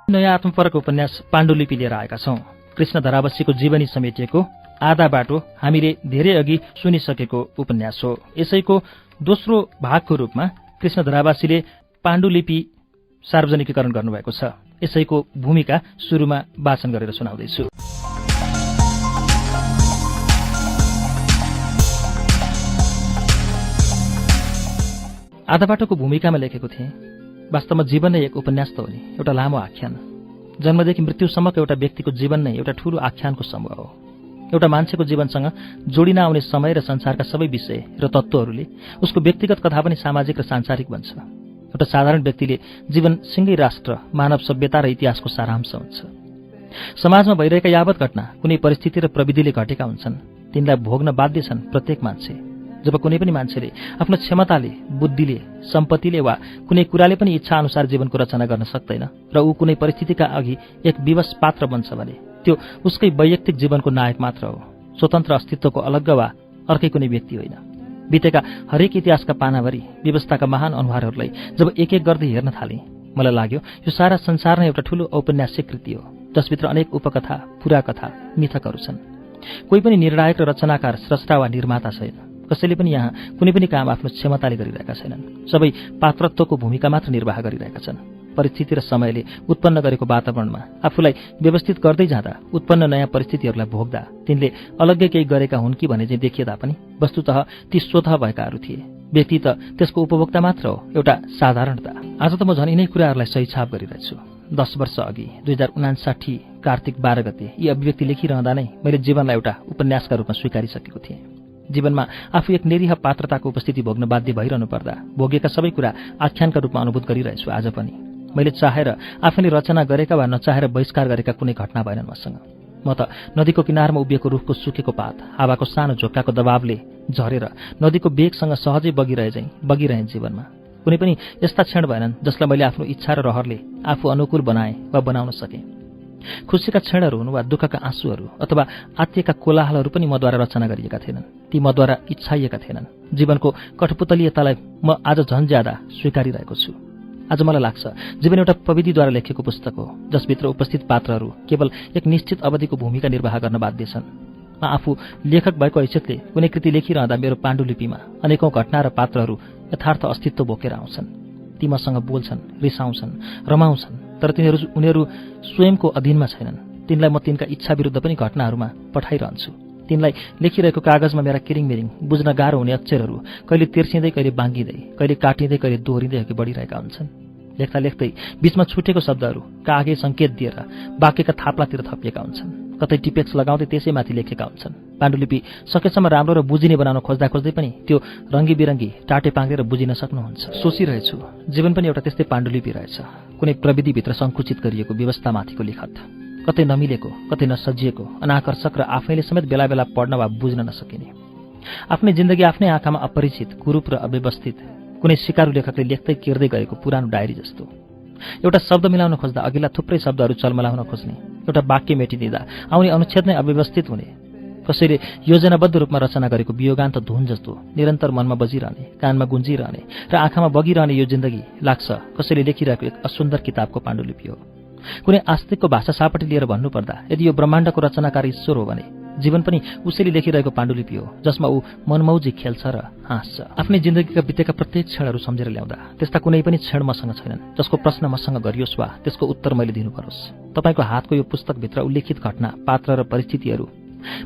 नयाँ आत्मपरक उपन्यास पाण्डुलिपि लिएर आएका छौं। कृष्ण धरावासीको जीवनी समेटिएको आधा बाटो हामीले धेरै अघि सुनिसकेको उपन्यास हो। यसैको दोस्रो भागको रूपमा कृष्ण धरावासीले पाण्डुलिपि सार्वजनिकीकरण गर्नुभएको छ। यसैको भूमिका सुरुमा वाचन गरेर सुनाउँदैछु। आधा बाटोको भूमिकामा लेखेको थिएँ, वास्तवमा जीवन नै एक उपन्यास त हो नि, एउटा लामो आख्यान। जन्मदेखि मृत्युसम्मको एउटा व्यक्तिको जीवन नै एउटा ठूलो आख्यानको समूह हो। एउटा मान्छेको जीवनसँग जोडिन आउने समय र संसारका सबै विषय र तत्त्वहरूले उसको व्यक्तिगत कथा पनि सामाजिक र सांसारिक बन्छ। एउटा साधारण व्यक्तिले जीवन सिंगै राष्ट्र, मानव सभ्यता र इतिहासको सारांश हुन्छ। समाजमा भइरहेका यावत घटना कुनै परिस्थिति र प्रविधिले घटेका हुन्छन्। तिनलाई भोग्न बाध्य छन् प्रत्येक मान्छे। जब कुनै पनि मान्छेले आफ्नो क्षमताले, बुद्धिले, सम्पत्तिले वा कुनै कुराले पनि इच्छा अनुसार जीवनको रचना गर्न सक्दैन र ऊ कुनै परिस्थितिका अघि एक विवश पात्र बन्छ भने त्यो उसकै वैयक्तिक जीवनको नायक मात्र हो, स्वतन्त्र अस्तित्वको अलग्ग वा अर्कै कुनै व्यक्ति होइन। बितेका हरेक इतिहासका पानाभरि व्यवस्थाका महान अनुहारहरूलाई जब एक एक गर्दै हेर्न थालेँ, मलाई लाग्यो यो सारा संसार नै एउटा ठूलो औपन्यासिक कृति हो, जसभित्र अनेक उपकथा, पुराकथा, मिथकहरू छन्। कोही पनि निर्णायक र रचनाकार, स्रष्टा वा निर्माता छैन। कसैले पनि यहाँ कुनै पनि काम आफ्नो क्षमताले गरिरहेका छैनन्। सबै पात्रत्वको भूमिका मात्र निर्वाह गरिरहेका छन्। परिस्थिति र समयले उत्पन्न गरेको वातावरणमा आफूलाई व्यवस्थित गर्दै जाँदा, उत्पन्न नयाँ परिस्थितिहरूलाई भोग्दा तिनले अलग्गै केही गरेका हुन् कि भने चाहिँ देखिएता पनि वस्तुतः ती स्वतः भएकाहरू थिए। व्यक्ति त त्यसको उपभोक्ता मात्र हो, एउटा साधारणता। आज त म झन् यिनै कुराहरूलाई सही छाप गरिरहेछु। 10 वर्ष अघि 2059 कार्तिक 12 गते यी अभिव्यक्ति लेखिरहँदा नै मैले जीवनलाई एउटा उपन्यासका रूपमा स्वीकारिसकेको थिएँ। जीवनमा आफू एक निरीह पात्रताको उपस्थिति भोग्न बाध्य भइरहनु पर्दा भोगेका सबै कुरा आख्यानका रूपमा अनुभूत गरिरहेछु आज पनि। मैले चाहेर आफैले रचना गरेका वा नचाहेर बहिष्कार गरेका कुनै घटना भएनन् मसँग। म त नदीको किनारमा उभिएको रुखको सुकेको पात हावाको सानो झोक्काको दबावले झरेर नदीको वेगसँग सहजै बगिरहे जीवनमा। कुनै पनि यस्ता क्षण भएनन् जसलाई मैले आफ्नो इच्छा र रहरले आफू अनुकूल बनाए वा बनाउन सकेँ। खुसीका क्षणहरू हुन् वा दुःखका आँसुहरू अथवा आत्तिएका कोलाहलहरू पनि मद्वारा रचना गरिएका थिएनन्। ती मद्वारा इच्छाइएका थिएनन्। जीवनको कठपुतलीयतालाई म आज झन् ज्यादा स्वीकारिरहेको छु। आज मलाई लाग्छ जीवन एउटा प्रविधिद्वारा लेखिएको पुस्तक हो, जसभित्र उपस्थित पात्रहरू केवल एक निश्चित अवधिको भूमिका निर्वाह गर्न बाध्य छन्। म आफू लेखक भएको हैसियतले कुनै कृति लेखिरहँदा मेरो पाण्डुलिपिमा अनेकौं घटना र पात्रहरू यथार्थ अस्तित्व बोकेर आउँछन्। ती मसँग बोल्छन्, रिसाउँछन्, रमाउँछन्, तर उनीहरू स्वयंको अधीनमा छैनन्। तिनलाई म तिनका इच्छा विरुद्ध पनि घटनाहरूमा पठाइरहन्छु। तिनलाई लेखिरहेको कागजमा मेरा किरिङमिरिङ बुझ्न गाह्रो हुने अक्षरहरू कहिले तेर्सिँदै, कहिले बाङ्गिँदै, कहिले काटिँदै, कहिले दोहोरिँदै अघि बढिरहेका हुन्छन्। लेख्दा लेख्दै बीचमा छुटेको शब्दहरू कागे सङ्केत दिएर वाक्यका थाप्लातिर थपिएका हुन्छन्। कतै टिपेक्स लगाउँदै त्यसैमाथि लेखेका हुन्छन्। पाण्डुलिपि सकेसम्म राम्रो र बुझिने बनाउन खोज्दै पनि त्यो रङ्गी बिरङ्गी टाटे पाङ्ग्रेर बुझिन सक्नुहुन्छ। सोचिरहेछु जीवन पनि एउटा त्यस्तै पाण्डुलिपि रहेछ, कुनै प्रविधिभित्र सङ्कुचित गरिएको व्यवस्थामाथिको लेखत, कतै नमिलेको, कतै नसजिएको, अनाकर्षक र आफैले समेत बेला बेला पढ्न वा बुझ्न नसकिने। आफ्नै जिन्दगी आफ्नै आँखामा अपरिचित, कुरूप र अव्यवस्थित, कुनै सिकारु लेखकले लेख्दै किर्दै गरेको पुरानो डायरी जस्तो। एउटा शब्द मिलाउन खोज्दा अघिल्ला थुप्रै शब्दहरू चलमलाउन खोज्ने, एउटा वाक्य मेटिदिँदा आउने अनुच्छेद नै अव्यवस्थित हुने, कसैले योजनाबद्ध रूपमा रचना गरेको वियोगान्त धुन जस्तो निरन्तर मनमा बजिरहने, कानमा गुन्जिरहने र आँखामा बगिरहने यो जिन्दगी लाग्छ कसैले लेखिरहेको एक असुन्दर किताबको पाण्डुलिपि हो। कुनै आस्तिकको भाषा सापटी लिएर भन्नुपर्दा यदि यो ब्रह्माण्डको रचनाकारी ईश्वर हो भने जीवन पनि उसैले लेखिरहेको पाण्डुलिपि हो, जसमा ऊ मनमौजी खेल्छ र हाँस्छ। आफ्नै जिन्दगीका बितेका प्रत्येक क्षणहरू सम्झेर ल्याउँदा त्यस्ता कुनै पनि क्षण मसँग छैनन् जसको प्रश्न मसँग गरियोस् वा त्यसको उत्तर मैले दिनु परोस्। तपाईँको हातको यो पुस्तकभित्र उल्लेखित घटना, पात्र र परिस्थितिहरू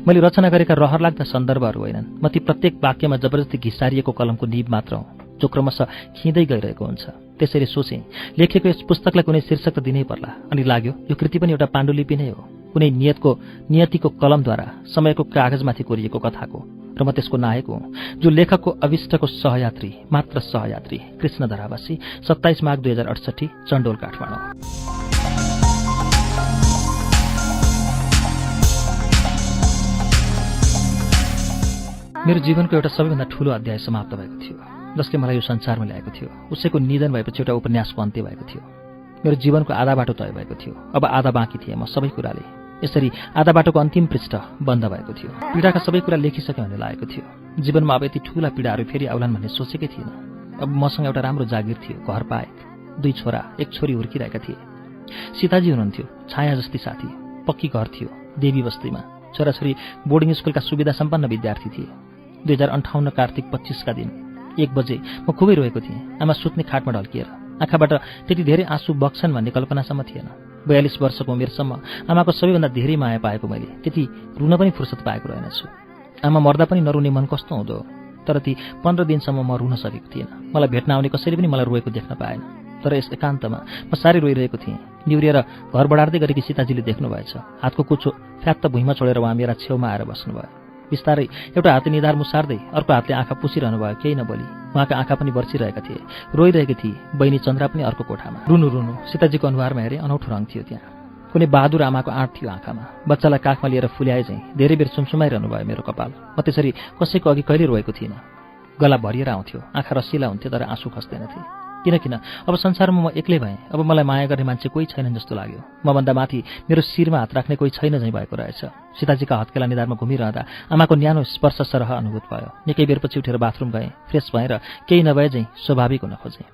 मैले रचना गरेका रहरलाग्दा सन्दर्भहरू होइनन्। म ती प्रत्येक वाक्यमा जबरजस्ती घिसारिएको कलमको निब मात्र हो, जो क्रमशः खिँदै गइरहेको हुन्छ। त्यसैले सोचेँ लेखेको यस पुस्तकलाई कुनै शीर्षक त दिनै पर्ला, अनि लाग्यो यो कृति पनि एउटा पाण्डुलिपि नै हो, कुनै नियतिको कलमद्वारा समयको कागजमाथि कोरिएको कथाको, र म त्यसको नायक हुँ, जो लेखकको अविष्टको सहयात्री, मात्र सहयात्री, कृष्ण धरावासी, 27 माघ 2068, चण्डोल, काठमाडौँ। मेरो जीवनको एउटा सबैभन्दा ठूलो अध्याय समाप्त भएको थियो, जसले मलाई यो संसारमा ल्याएको थियो। उसैको निधन भएपछि एउटा उपन्यासको अन्त्य भएको थियो। मेरो जीवनको आधा बाटो तय भएको थियो, अब आधा बाँकी थिए म सबै कुराले। यसरी आधा बाटोको अन्तिम पृष्ठ बन्द भएको थियो। पीडाका सबै कुरा लेखिसक्यो भन्ने लागेको थियो। जीवनमा अब यति ठूला पीडाहरू फेरि आउलान् भन्ने सोचेकै थिएन। अब मसँग एउटा राम्रो जागिर थियो, घर पाएँ, 2 छोरा 1 छोरी हुर्किरहेका थिए। सीताजी हुनुहुन्थ्यो, छाया जस्ती साथी। पक्की घर थियो देवी बस्तीमा। छोराछोरी बोर्डिङ स्कुलका सुविधा सम्पन्न विद्यार्थी थिए। 2058 कार्तिक 25 का दिन 1 बजे म खुबै रोएको थिएँ, आमा सुत्ने खाटमा ढल्किएर। आँखाबाट त्यति धेरै आँसु बग्छन् भन्ने कल्पनासम्म थिएन। 42 वर्षको उमेरसम्म आमाको सबैभन्दा धेरै माया पाएको मैले त्यति रुन पनि फुर्सद पाएको रहेनछु। आमा मर्दा पनि नरुने मन कस्तो हुँदो हो। तर ती 15 दिनसम्म म रुन सकेको थिएन। मलाई भेट्न आउने कसैले पनि मलाई रोएको देख्न पाएन। तर यस एकान्तमा म साह्रै रोइरहेको थिएँ। निहुरिएर घर बढार्दै गरेकी सीताजीले देख्नुभएछ। हातको कुचो फ्यात्त भुइँमा छोडेर उहाँ मेरा छेउमा आएर बस्नुभयो। बिस्तारै एउटा हातले निधार मुसार्दै अर्को हातले आँखा पुछिरहनु भयो, केही नबोली। उहाँका आँखा पनि बर्सिरहेका थिए, रोइरहेकी थिए। बहिनी चन्द्रा पनि अर्को कोठामा। रुनु रुनु सीताजीको अनुहारमा हेरेँ, अनौठो रङ थियो त्यहाँ। कुनै बहादुर आमाको आँट थियो आँखामा। बच्चालाई काखमा लिएर फुल्याए चाहिँ धेरै बेर सुमसुमाइरहनु भयो मेरो कपाल। म त्यसरी कसैको अघि कहिले रोएको थिइनँ। गला भरिएर आउँथ्यो, आँखा रसिला हुन्थ्यो, तर आँसु खस्दैनथे। किन अब संसारमा म एक्लै भएँ। अब मलाई माया गर्ने मान्छे कोही छैनन् जस्तो लाग्यो। मभन्दा माथि मेरो शिरमा हात राख्ने कोही छैन झैँ भएको रहेछ। सीताजीका हत्केला निधारमा घुमिरहँदा आमाको न्यानो स्पर्श सरह अनुभूत भयो। निकै बेरपछि उठेर बाथरुम गएँ, फ्रेस भएर केही नभए झैँ स्वाभाविक हुन खोजेँ।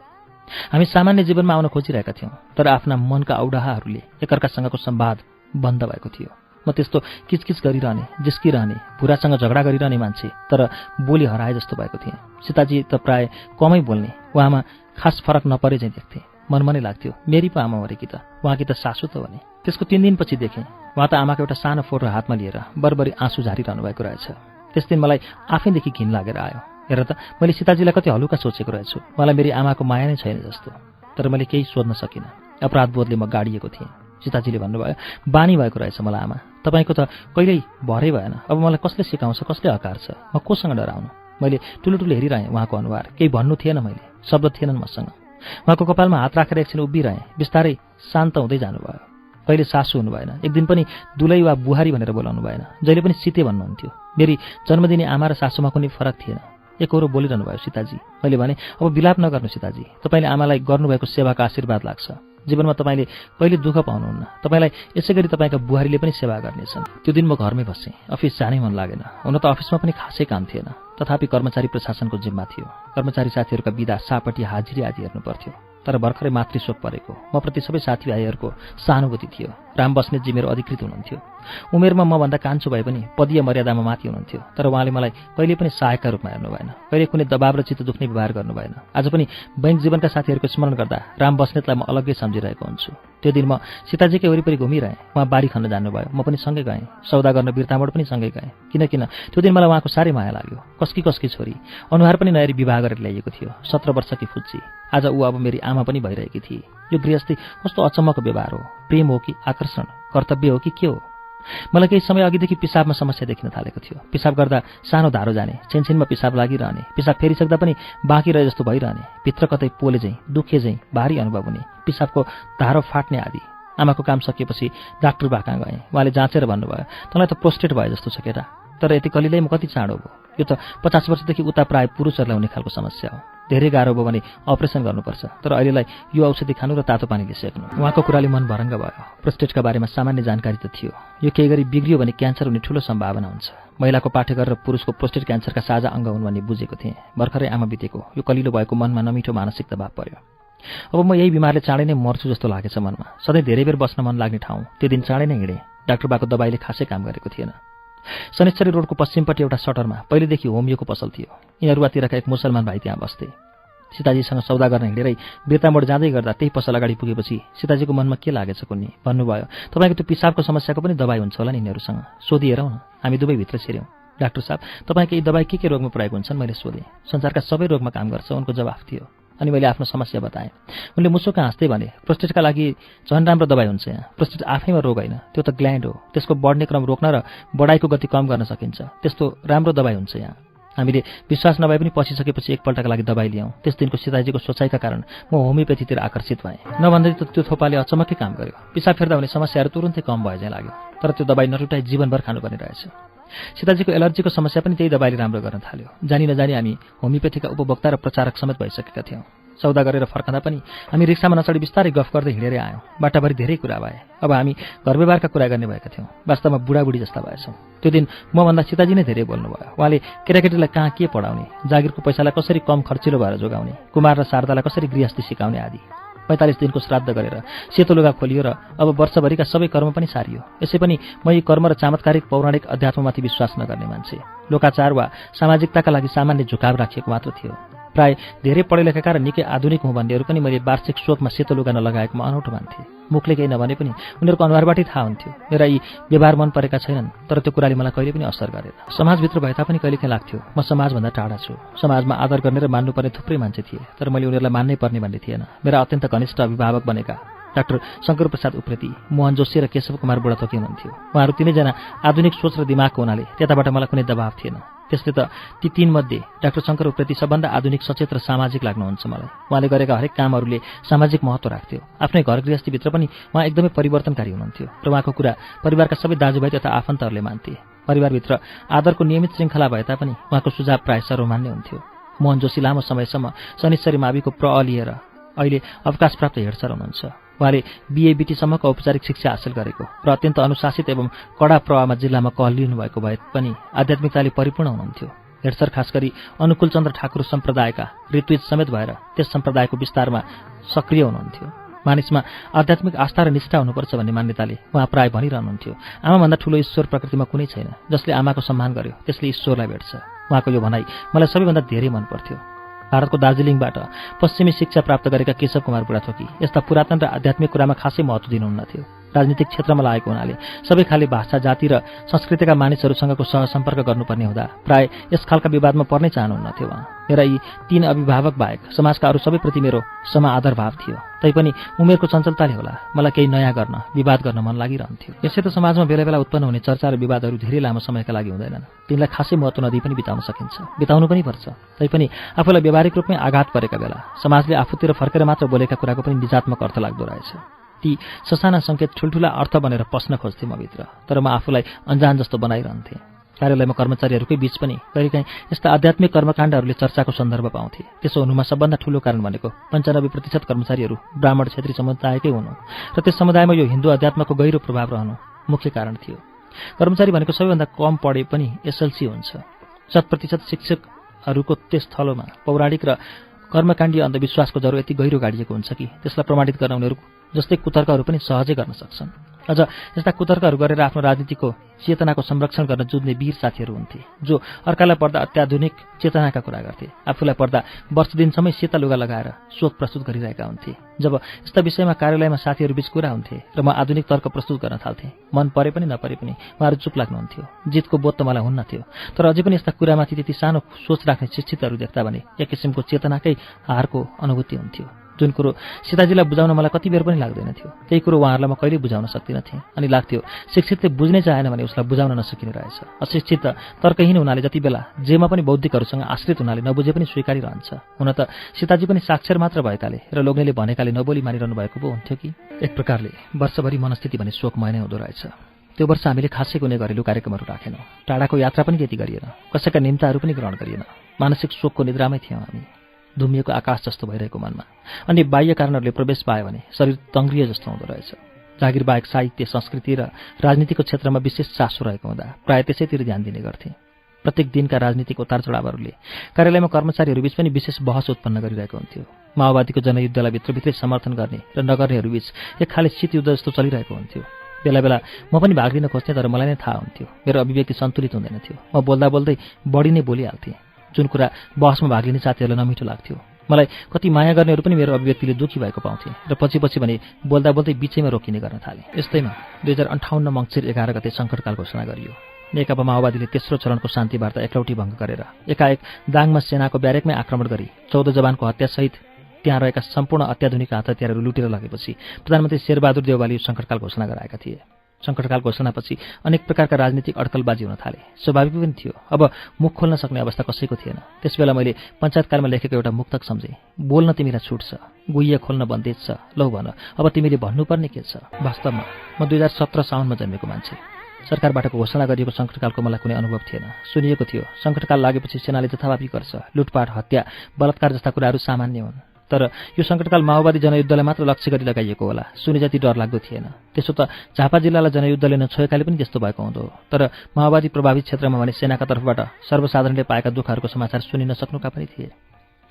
हामी सामान्य जीवनमा आउन खोजिरहेका थियौँ, तर आफ्ना मनका औडाहाहरूले एकअर्कासँगको संवाद बन्द भएको थियो। म त्यस्तो किचकिच गरिरहने, जिस्किरहने, भुरासँग झगडा गरिरहने मान्छे, तर बोली हराए जस्तो भएको थिएँ। सीताजी त प्राय कमै बोल्ने, उहाँमा खास फरक नपरे चाहिँ देख्थेँ। मनमनै लाग्थ्यो, मेरी पो आमा मरेकी त, उहाँकी त सासु त भने। त्यसको 3 दिनपछि देखेँ उहाँ त आमाको एउटा सानो फोहोर हातमा लिएर बरबरी आँसु झारिरहनु भएको रहेछ। त्यस दिन मलाई आफैदेखि घिन लागेर आयो। हेर त, मैले सीताजीलाई कति हलुका सोचेको रहेछु। मलाई मेरी आमाको माया नै छैन जस्तो। तर मैले केही सोध्न सकिनँ। अपराध बोधले म गाडिएको थिएँ। सीताजीले भन्नुभयो, बानी भएको रहेछ मलाई आमा, तपाईँको त कहिल्यै भरै भएन। अब मलाई कसले सिकाउँछ, कसले हकार्छ, म कोसँग डराउनु। मैले ठुलो हेरिरहेँ उहाँको अनुहार। केही भन्नु थिएन मैले, शब्द थिएनन् मसँग। उहाँको कपालमा हात राखेर एकछिन उभिरहेँ। बिस्तारै शान्त हुँदै जानुभयो। कहिले सासु हुनु भएन, एक दिन पनि दुलै वा बुहारी भनेर बोलाउनु भएन। जहिले पनि सीते भन्नुहुन्थ्यो। मेरी जन्मदिने आमा र सासुमा कुनै फरक थिएन। एकहोरो बोलिरहनु भयो सीताजी। मैले भने, अब बिलाप नगर्नु सीताजी, तपाईँले आमालाई गर्नुभएको सेवाको आशीर्वाद लाग्छ। जीवनमा तपाईँले कहिले दुःख पाउनुहुन्न। तपाईँलाई यसै गरी तपाईँका बुहारीले पनि सेवा गर्नेछन्। त्यो दिन म घरमै बसेँ। अफिस जानै मन लागेन। हुन त अफिसमा पनि खासै काम थिएन। तथापि कर्मचारी प्रशासनको जिम्मा थियो। कर्मचारी साथीहरूका बिदा, सापटी, हाजिरी आदि हेर्नु पर्थ्यो। तर भर्खरै मातृशोक परेको मप्रति सबै साथीभाइहरूको सहानुभूति थियो। राम बस्नेतजी मेरो अधिकृत हुनुहुन्थ्यो। उमेरमा मभन्दा कान्छो भए पनि पदीय मर्यादामा माथि हुनुहुन्थ्यो। तर उहाँले मलाई कहिले पनि सहायकका रूपमा हेर्नु भएन। कहिले कुनै दबाब र चित्त दुख्ने व्यवहार गर्नु भएन। आज पनि बैंक जीवनका साथीहरूको स्मरण गर्दा राम बस्नेतलाई म अलग्गै सम्झिरहेको हुन्छु। त्यो दिन म सीताजीकै वरिपरि घुमिरहेँ। उहाँ बारी खन्न जानुभयो, म पनि सँगै गएँ। सौदा गर्न बिर्तामोड पनि सँगै गएँ। किन त्यो दिन मलाई उहाँको साह्रै माया लाग्यो। कसकी छोरी, अनुहार पनि नहेरी विवाह गरेर ल्याइएको थियो। 17 वर्षकी फुच्ची। आज ऊ अब मेरी आमा पनि भइरहेकी थिए। यो गृहस्थी कस्तो अचम्मको व्यवहार हो। प्रेम हो कि आकर्षण, कर्तव्य हो कि के हो? मलाई केही समय अघिदेखि पिसाबमा समस्या देखिन थालेको थियो। पिसाब गर्दा सानो धारो जाने, छिनछिनमा पिसाब लागिरहने, पिसाब फेरिसक्दा पनि बाँकी रहे जस्तो भइरहने, भित्र कतै पोले झैँ, दुखे झैँ भारी अनुभव हुने, पिसाबको धारो फाट्ने आदि। आमाको काम सकिएपछि डाक्टर बाकहाँ गएँ। उहाँले जाँचेर भन्नुभयो, तँलाई त प्रोस्टेट भए जस्तो छ केटा। तर यति कलिलै म कति चाँडो भयो। यो त 50 वर्षदेखि उता प्राय पुरुषहरूलाई हुने खालको समस्या हो। धेरै गाह्रो भयो भने अपरेसन गर्नुपर्छ। तर अहिलेलाई यो औषधि खानु र तातो पानीले सेक्नु। उहाँको कुराले मन भरङ्ग भयो। प्रोस्टेटका बारेमा सामान्य जानकारी त थियो। यो केही गरी बिग्रियो भने क्यान्सर हुने ठूलो सम्भावना हुन्छ। महिलाको पाठेघर र पुरुषको प्रोस्टेट क्यान्सरका साझा अङ्ग हुन् भन्ने बुझेको थिएँ। भर्खरै आमा बितेको यो कलिलो भएको मनमा नमिठो मानसिक दबाव पर्यो। अब म यही बिमारले चाँडै नै मर्छु जस्तो लागेछ मनमा। सधैँ धेरै बेर बस्न मन लाग्ने ठाउँ। त्यो दिन चाँडै नै हिँडेँ। डाक्टर बाको दबाईले खासै काम गरेको थिएन। शनिश्चरी रोडको पश्चिमपट्टि एउटा सटरमा पहिलेदेखि होमियोको पसल थियो। यिनीहरूतिरका एक मुसलमान भाइ त्यहाँ बस्थे। सीताजीसँग सौदा गर्न हिँडेरै बिर्तामोड जाँदै गर्दा त्यही पसल अगाडि पुगेपछि सीताजीको मनमा के लागेछ कुन्नी भन्नुभयो, तपाईँको त्यो पिसाबको समस्याको पनि दबाई हुन्छ होला नि यिनीहरूसँग, सोधी हेरौँ न। हामी दुवै भित्र छिर्यौँ। डाक्टर साहब, तपाईँको यी दबाई के रोगमा प्रयोग हुन्छन् मैले सोधेँ। संसारका सबै रोगमा काम गर्छ उनको जवाफ थियो। अनि मैले आफ्नो समस्या बताएँ। उनले मुसुक्क हाँस्दै भने, प्रोस्टेटका लागि झन् राम्रो दबाई हुन्छ यहाँ। प्रोस्टेट आफैमा रोग होइन, त्यो त ग्ल्यान्ड हो। त्यसको बढ्ने क्रम रोक्न र बढाइको गति कम गर्न सकिन्छ। त्यस्तो राम्रो दबाई हुन्छ यहाँ। हामीले विश्वास नभए पनि पछिसकेपछि एकपल्टका लागि दबाई लियौँ। त्यस दिनको सीताजीको सोचाइका कारण म होमियोपेथीतिर आकर्षित भएँ। नभन्दै त त्यो थोपाले अचम्मकै काम गर्यो। पिसाब फेर्दा हुने समस्याहरू तुरुन्तै कम भए चाहिँ लाग्यो। तर त्यो दबाई नरुटाई जीवनभर खानुपर्ने रहेछ। सीताजीको एलर्जीको समस्या पनि त्यही दबाईले राम्रो गर्न थाल्यो। जानी नजानी हामी होमियोपेथीका उपभोक्ता र प्रचारक समेत भइसकेका थियौँ। सौदा गरेर फर्कँदा पनि हामी रिक्सामा नचढी बिस्तारै गफ गर्दै हिँडेरै आयौँ। बाटाभरि धेरै कुरा भए। अब हामी घर व्यवहारका कुरा गर्ने भएका थियौँ। वास्तवमा बुढाबुढी जस्ता भएछौँ। त्यो दिन मभन्दा सीताजी नै धेरै बोल्नुभयो। उहाँले केटाकेटीलाई कहाँ के पढाउने, जागिरको पैसालाई कसरी कम खर्चिलो भएर जोगाउने, कुमार र शारदालाई कसरी गृहस्थी सिकाउने आदि। 45 दिनको श्राद्ध गरेर सेतो लुगा खोलियो र अब वर्षभरिका सबै कर्म पनि सारियो। यसै पनि म यी कर्म र चमत्कारिक पौराणिक अध्यात्ममाथि विश्वास नगर्ने मान्छे। लोकाचार वा सामाजिकताका लागि सामान्य झुकाव राखिएको मात्र थियो। प्राय धेरै पढेलेखेका र निकै आधुनिक हुँ भन्नेहरू पनि मैले वार्षिक शोकमा सेतो लुगा नलगाएकोमा अनौठो मान्थे। मुखले केही नभने पनि उनीहरूको अनुहारबाटै थाहा हुन्थ्यो। मेरा यी व्यवहार मन परेका छैनन्, तर त्यो कुराले मलाई कहिले पनि असर गरेन। समाजभित्र भए तापनि कहिलेकाहीँ लाग्थ्यो म समाजभन्दा टाढा छु। समाजमा आदर गर्ने र मान्नुपर्ने थुप्रै मान्छे थिए, तर मैले उनीहरूलाई मान्नै पर्ने भन्ने थिएन। मेरा अत्यन्त घनिष्ठ अभिभावक बनेका डाक्टर शङ्करप्रसाद उप्रेती, मोहन जोशी र केशव कुमार बुढाथोकी हुनुहुन्थ्यो। उहाँहरू तिनैजना आधुनिक सोच र दिमागको हुनाले त्यताबाट मलाई कुनै दबाव थिएन। त्यसले त ती तीनमध्ये डाक्टर शङ्कर उप्रेती सबभन्दा आधुनिक, सचेत र सामाजिक लाग्नुहुन्छ मलाई। उहाँले गरेका हरेक कामहरूले सामाजिक महत्त्व राख्थ्यो। आफ्नै घर गृहस्थीभित्र पनि उहाँ एकदमै परिवर्तनकारी हुनुहुन्थ्यो र उहाँको कुरा परिवारका सबै दाजुभाइ तथा आफन्तहरूले मान्थे। परिवारभित्र आदरको नियमित श्रृङ्खला भए तापनि उहाँको सुझाव प्राय सर्वमान्य हुन्थ्यो। मोहन जोशी लामो समयसम्म शनिश्चरी माविको लिएर अहिले अवकाशप्राप्त हेडसर हुनुहुन्छ। उहाँले BA-BT सम्मको औपचारिक शिक्षा हासिल गरेको र अत्यन्त अनुशासित एवं कडा प्रवाहमा जिल्लामा कल लिनुभएको भए पनि आध्यात्मिकताले परिपूर्ण हुनुहुन्थ्यो। हेडसर खास गरी अनुकूलचन्द्र ठाकुर सम्प्रदायका ऋत्विज समेत भएर त्यस सम्प्रदायको विस्तारमा सक्रिय हुनुहुन्थ्यो। मानिसमा आध्यात्मिक आस्था र निष्ठा हुनुपर्छ भन्ने मान्यताले उहाँ प्राय भनिरहनुहुन्थ्यो, आमाभन्दा ठूलो ईश्वर प्रकृतिमा कुनै छैन। जसले आमाको सम्मान गर्यो त्यसले ईश्वरलाई भेट्छ। उहाँको यो भनाइ मलाई सबैभन्दा धेरै मन पर्थ्यो। भारतको दार्जिलिङबाट पश्चिमी शिक्षा प्राप्त गरेका केशव कुमार बुढाथोकी यस्ता पुरातन र आध्यात्मिक कुरामा खासै महत्त्व दिनुहुन्नथ्यो। राजनीतिक क्षेत्रमा लागेको हुनाले सबै खाले भाषा, जाति र संस्कृतिका मानिसहरूसँगको सहसम्पर्क गर्नुपर्ने हुँदा प्राय यस खालका विवादमा पर्नै चाहनुहुन्नथ्यो उहाँ। मेरा यी तीन अभिभावक बाहेक समाजका अरू सबैप्रति मेरो समादर भाव थियो। तैपनि उमेरको चञ्चलताले होला मलाई केही नयाँ गर्न, विवाद गर्न मन लागिरहन्थ्यो। यसै त समाजमा बेला बेला उत्पन्न हुने चर्चा र विवादहरू धेरै लामो समयका लागि हुँदैनन्। तिनलाई खासै महत्त्व नदिई पनि बिताउन सकिन्छ, बिताउनु पनि पर्छ। तैपनि आफूलाई व्यावहारिक रूपमै आघात परेका बेला समाजले आफूतिर फर्केर मात्र बोलेका कुराको पनि निजात्मक अर्थ लाग्दो रहेछ। ती ससाना सङ्केत ठुल्ठुला अर्थ बनेर पस्न खोज्थे म भित्र, तर म आफूलाई अन्जान जस्तो बनाइरहन्थेँ। कार्यालयमा कर्मचारीहरूकै बीच पनि कहिलेकाहीँ यस्ता आध्यात्मिक कर्मकाण्डहरूले चर्चाको सन्दर्भ पाउँथे। त्यसो हुनुमा सबभन्दा ठूलो कारण भनेको 95% कर्मचारीहरू ब्राह्मण क्षेत्री समुदायकै हुनु र त्यस समुदायमा यो हिन्दू अध्यात्मको गहिरो प्रभाव रहनु मुख्य कारण थियो। कर्मचारी भनेको सबैभन्दा कम पढे पनि SLC हुन्छ। 100% शिक्षकहरूको त्यस थलोमा पौराणिक र कर्मकाण्डीय अन्धविश्वासको जरो यति गहिरो गाडिएको हुन्छ कि त्यसलाई प्रमाणित गर्न उनीहरू जस्तै कुतर्कहरू पनि सहजै गर्न सक्छन्। अझ यस्ता कुतर्कहरू गरेर आफ्नो राजनीतिको चेतनाको संरक्षण गर्न जुझ्ने वीर साथीहरू हुन्थे, जो अर्कालाई पर्दा अत्याधुनिक चेतनाका कुरा गर्थे, आफूलाई पर्दा वर्ष दिनसम्मै सेता लुगा लगाएर शोक प्रस्तुत गरिरहेका हुन्थे। जब यस्ता विषयमा कार्यालयमा साथीहरू बीच कुरा हुन्थे र म आधुनिक तर्क प्रस्तुत गर्न थाल्थेँ, मन परे पनि नपरे पनि उहाँहरू चुप लाग्नुहुन्थ्यो। जितको बोध त मलाई हुन्न थियो, तर अझै पनि यस्ता कुरामाथि त्यति सानो सोच राख्ने शिक्षितहरू देख्दा भने एक किसिमको चेतनाकै हारको अनुभूति हुन्थ्यो। जुन कुरो सीताजीलाई बुझाउन मलाई कति बेर पनि लाग्दैन थियो, त्यही कुरो उहाँहरूलाई म कहिल्यै बुझाउन सक्दिनँ थिएँ। अनि लाग्थ्यो शिक्षितले बुझ्नै चाहेन भने उसलाई बुझाउन नसकिने रहेछ। अशिक्षित तर्कहीन हुनाले जति बेला जेमा पनि बौद्धिकहरूसँग आश्रित हुनाले नबुझे पनि स्वीकारिरहन्छ। हुन त सीताजी पनि साक्षर मात्र भएकाले र लोग्नेले भनेकाले नबोली मानिरहनु भएको पो हुन्थ्यो कि। एक प्रकारले वर्षभरि मनस्थिति भने शोकमय नै हुँदो रहेछ। त्यो वर्ष हामीले खासै कुनै घरेलु कार्यक्रमहरू राखेनौँ। टाढाको यात्रा पनि त्यति गरिएन, कसैका निम्ताहरू पनि ग्रहण गरिएन। मानसिक शोकको निद्रामै थियौँ हामी, धुमिएको आकाश जस्तो भइरहेको मनमा। अनि बाह्य कारणहरूले प्रवेश पायो भने शरीर तङ्ग्रिए जस्तो हुँदो रहेछ। जागिर बाहेक साहित्य, संस्कृति र राजनीतिको क्षेत्रमा विशेष चासो रहेको हुँदा प्राय त्यसैतिर ध्यान दिने गर्थे। प्रत्येक दिनका राजनीतिक उतार चढावहरूले कार्यालयमा कर्मचारीहरूबीच पनि विशेष बहस उत्पन्न गरिरहेको हुन्थ्यो। माओवादीको जनयुद्धलाई भित्रभित्रै समर्थन गर्ने र नगर्नेहरूबीच एक खाले शीतयुद्ध जस्तो चलिरहेको हुन्थ्यो। बेला बेला म पनि भाग लिन खोज्थेँ, तर मलाई नै थाहा हुन्थ्यो मेरो अभिव्यक्ति सन्तुलित हुँदैन थियो। म बोल्दा बोल्दै बढी नै बोलिहाल्थेँ। जुन कुरा बहसमा भाग लिने साथीहरूलाई नमिठो लाग्थ्यो। मलाई कति माया गर्नेहरू पनि मेरो अभिव्यक्तिले दुःखी भएको पाउँथे र पछि भने बोल्दा बोल्दै बिचैमा रोकिने गर्न थाले। यस्तैमा 2058 मङ्सिर 11 गते सङ्कटकाल घोषणा गरियो। नेकपा माओवादीले तेस्रो चरणको शान्ति वार्ता एकलौटी भङ्ग गरेर एकाएक दाङमा सेनाको ब्यारेकमै आक्रमण गरी 14 जवानको हत्यासहित त्यहाँ रहेका सम्पूर्ण अत्याधुनिक हात हतियारहरू लुटेर लगेपछि प्रधानमन्त्री शेरबहादुर देउवाले यो सङ्कटकाल घोषणा गराएका थिए। सङ्कटकाल घोषणापछि अनेक प्रकारका राजनीतिक अड्कलबाजी हुन थाले। स्वाभाविक पनि थियो, अब मुख खोल्न सक्ने अवस्था कसैको थिएन। त्यसबेला मैले पञ्चायतकालमा लेखेको एउटा मुक्तक सम्झेँ। बोल्न तिमीलाई छुट छ, गुइया खोल्न बन्देज छ, लौ भन अब तिमीले भन्नुपर्ने के छ। वास्तवमा म 2017 साउनमा जन्मेको मान्छे। सरकारबाट घोषणा गरिएको सङ्कटकालको मलाई कुनै अनुभव थिएन। सुनिएको थियो सङ्कटकाल लागेपछि सेनाले जथाभावी गर्छ, लुटपाट, हत्या, बलात्कार जस्ता कुराहरू सामान्य हुन्। तर यो सङ्कटकाल माओवादी जनयुद्धलाई मात्र लक्ष्य गरी लगाइएको होला, सुने जति डर लाग्दो थिएन। त्यसो त झापा जिल्लालाई जनयुद्धले नछोएकाले पनि त्यस्तो भएको हुँदो, तर माओवादी प्रभावित क्षेत्रमा भने सेनाका तर्फबाट सर्वसाधारणले पाएका दुःखहरूको समाचार सुनिन सक्नुका पनि थिए।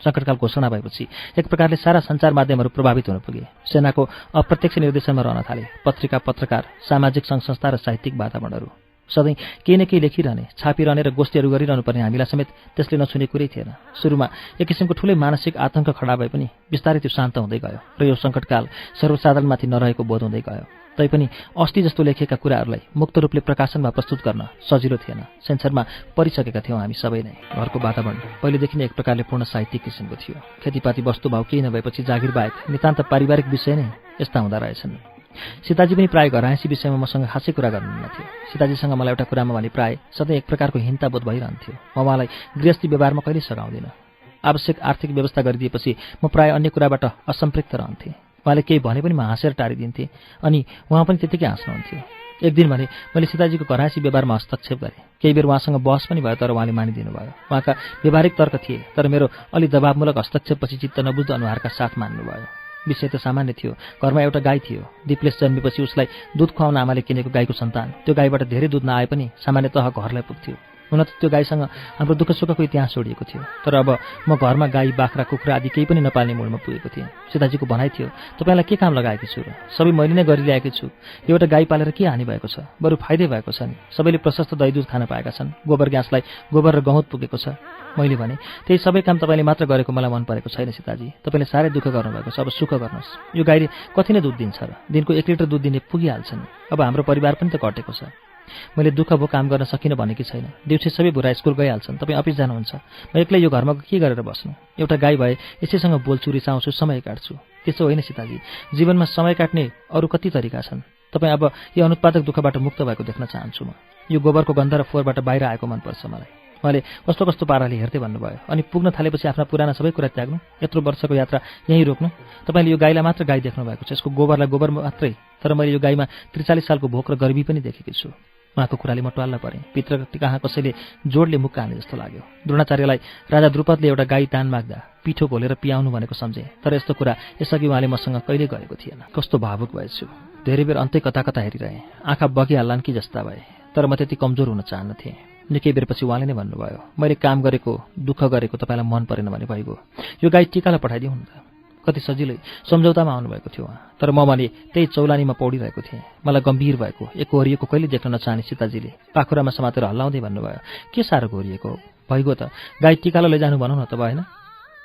सङ्कटकाल घोषणा भएपछि एक प्रकारले सारा सञ्चार माध्यमहरू प्रभावित हुन पुगे। सेनाको अप्रत्यक्ष निर्देशनमा रहन थाले पत्रिका, पत्रकार, सामाजिक सङ्घ-संस्था र साहित्यिक वातावरणहरू। सधैँ केही न केही लेखिरहने, छापिरहने र गोष्ठीहरू गरिरहनु पर्ने हामीलाई समेत त्यसले नछुने कुरै थिएन। सुरुमा एक किसिमको ठुलै मानसिक आतंक खडा भए पनि बिस्तारै त्यो शान्त हुँदै गयो र यो सङ्कटकाल सर्वसाधारणमाथि नरहेको बोध हुँदै गयो। तैपनि अस्ति जस्तो लेखेका कुराहरूलाई मुक्त रूपले प्रकाशनमा प्रस्तुत गर्न सजिलो थिएन। सेन्सरमा परिसकेका थियौँ हामी सबै नै। घरको वातावरण पहिलेदेखि नै एक प्रकारले पूर्ण साहित्यिक किसिमको थियो। खेतीपाती वस्तुभाव केही नभएपछि जागिर बाहेक नितान्त पारिवारिक विषय नै यस्ता हुँदा रहेछन्। सीताजी पनि प्राय घर आएसी विषयमा मसँग खासै कुरा गर्नुहुन्थ्यो। सीताजीसँग मलाई एउटा कुरामा भने प्राय सधैँ एक प्रकारको हिंताबोध भइरहन्थ्यो। म उहाँलाई गृहस्थी व्यवहारमा कहिल्यै सघाउँदिनँ। आवश्यक आर्थिक व्यवस्था गरिदिएपछि म प्राय अन्य कुराबाट असम्पृक्त रहन्थेँ। उहाँले केही भने पनि म हाँसेर टारिदिन्थेँ अनि उहाँ पनि त्यत्तिकै हाँस्नुहुन्थ्यो। एक दिन भने मैले सीताजीको घरायसी व्यवहारमा हस्तक्षेप गरेँ। केही बेर उहाँसँग बहस पनि भयो, तर उहाँले मानिदिनु भयो। उहाँका व्यवहारिक तर्क थिए, तर मेरो अलि दबावमूलक हस्तक्षेपपछि चित्त नबुझ्दो अनुहारका साथ मान्नुभयो। विषय त सामान्य थियो। घरमा एउटा गाई थियो। दीपलेस जन्मेपछि उसलाई दुध खुवाउन आमाले किनेको गाईको सन्तान। त्यो गाईबाट धेरै दुध नआए पनि सामान्यतः घरलाई पुग्थ्यो। हुन त त्यो गाईसँग हाम्रो दुःख सुखको इतिहास जोडिएको थियो। तर अब म घरमा गाई, बाख्रा, कुखुरा आदि केही पनि नपाल्ने मूडमा पुगेको थिएँ। सीताजीको भनाइ थियो, तपाईँलाई के काम लगाएकी छु र? सबै मैले नै गरिल्याएकी छु। एउटा गाई पालेर के हानि भएको छ? बरु फाइदै भएको छ नि। सबैले प्रशस्त दही दुध खान पाएका छन्। गोबर ग्यासलाई गोबर र गहुँत पुगेको छ। मैले भने, त्यही सबै काम तपाईँले मात्र गरेको मलाई मन परेको छैन सीताजी। तपाईँले साह्रै दुःख गर्नुभएको छ। अब सुख गर्नुहोस्। यो गाईले कति नै दुध दिन्छ र? दिनको 1 लिटर दुध दिने पुगिहाल्छ नि। अब हाम्रो परिवार पनि त कटेको छ। मैले दुःख भो काम गर्न सकिनँ भनेकी छैन। दिउँसो सबै बुढा स्कुल गइहाल्छन्। तपाईँ अफिस जानुहुन्छ। म एक्लै यो घरमा के गरेर बस्नु? एउटा गाई भए यसैसँग बोल्छु, रिसाउँछु, समय काट्छु। त्यसो होइन सीताजी। जीवनमा समय काट्ने अरू कति तरिका छन्। तपाईँ अब यो अनुत्पादक दुःखबाट मुक्त भएको देख्न चाहन्छु म। यो गोबरको गन्ध र फोहोरबाट बाहिर आएको मनपर्छ मलाई। उहाँले कस्तो कस्तो पाराले हेर्दै भन्नुभयो। अनि पुग्न थालेपछि आफ्ना पुराना सबै कुरा त्याग्नु, यत्रो वर्षको यात्रा यहीँ रोक्नु। तपाईँले यो गाईलाई मात्र गाई देख्नु भएको छ, यसको गोबरलाई गोबर मात्रै। तर मैले यो गाईमा 43 सालको भोक र गरिबी पनि देखेकी छु। उहाँको कुराले म टुवाल्न परेँ। भित्र कहाँ कसैले जोडले मुक्का हाने जस्तो लाग्यो। द्रोणाचार्यलाई राजा द्रुपदले एउटा गाई दान माग्दा पिठो घोलेर पियाउनु भनेको सम्झे। तर यस्तो कुरा यसअघि उहाँले मसँग कहिल्यै गरेको थिएन। कस्तो भावुक भएछु। धेरै बेर अन्तै कता कता हेरिरहेँ। आँखा बगिहाल्लान् कि जस्ता भए। तर म त्यति कमजोर हुन चाहन्नथेँ। निकै बेरपछि उहाँले नै भन्नुभयो, मैले काम गरेको, दुःख गरेको तपाईँलाई मन परेन भने भइगयो। यो गाई टिकालाई पठाइदिउँ न त। कति सजिलै सम्झौतामा आउनुभएको थियो उहाँ। तर म भने त्यही चौलानीमा पौडिरहेको थिएँ। मलाई गम्भीर भएको, एक घोरिएको कहिले देख्न नचाहने सीताजीले पाखुरामा समातेर हल्लाउँदै भन्नुभयो, के साह्रो घोरिएको हो? भइगयो त, गाई टिकालो लैजानु भनौँ न त, भएन?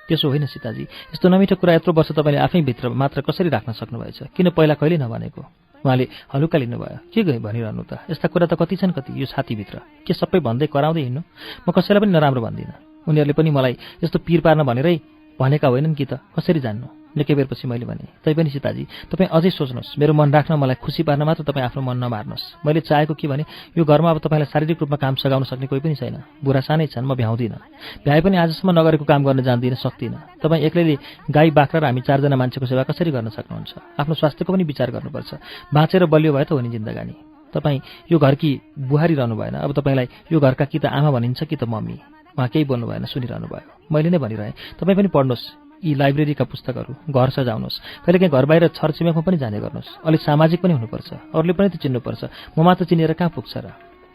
त्यसो होइन सीताजी। यस्तो नमिठो कुरा यत्रो वर्ष तपाईँले आफै भित्र मात्र कसरी राख्न सक्नुभएछ? किन पहिला कहिले नभनेको? उहाँले हलुका लिनुभयो। के गई भनिरहनु त? यस्ता कुरा त कति छन् कति यो छातीभित्र। के सबै भन्दै कराउँदै हिँड्नु? म कसैलाई पनि नराम्रो भन्दिनँ। उनीहरूले पनि मलाई यस्तो पिर पार्न भनेरै भनेका होइनन् कि त? कसरी जान्नु? निकै बेरपछि मैले भने, तैपनि सीताजी तपाईँ अझै सोच्नुहोस्। मेरो मन राख्न, मलाई खुसी पार्न मात्र तपाईँ आफ्नो मन नमार्नुहोस्। मैले चाहेको के भने यो घरमा अब तपाईँलाई शारीरिक रूपमा काम सघाउन सक्ने कोही पनि छैन। बुढा सानै छन्, म भ्याउँदिनँ। भ्याए पनि आजसम्म नगरेको काम गर्न जान्दिनँ, सक्दिनँ। तपाईँ एक्लैले गाई, बाख्रा र हामी 4 जना मान्छेको सेवा कसरी गर्न सक्नुहुन्छ? आफ्नो स्वास्थ्यको पनि विचार गर्नुपर्छ। बाँचेर बलियो भए त हो नि जिन्दगानी। तपाईँ यो घरकी बुहारी रहनु भएन। अब तपाईँलाई यो घरका कि त आमा भनिन्छ कि त मम्मी। उहाँ केही बोल्नु भएन, सुनिरहनु भयो। मैले नै भनिरहेँ, तपाईँ पनि पढ्नुहोस् यी लाइब्रेरीका पुस्तकहरू, घर सजाउनुहोस्। कहिलेकाहीँ घर बाहिर छरछिमेकमा पनि जाने गर्नुहोस्। अलिक सामाजिक पनि हुनुपर्छ। अरूले पनि त चिन्नुपर्छ। म मात्र चिनेर कहाँ पुग्छ र?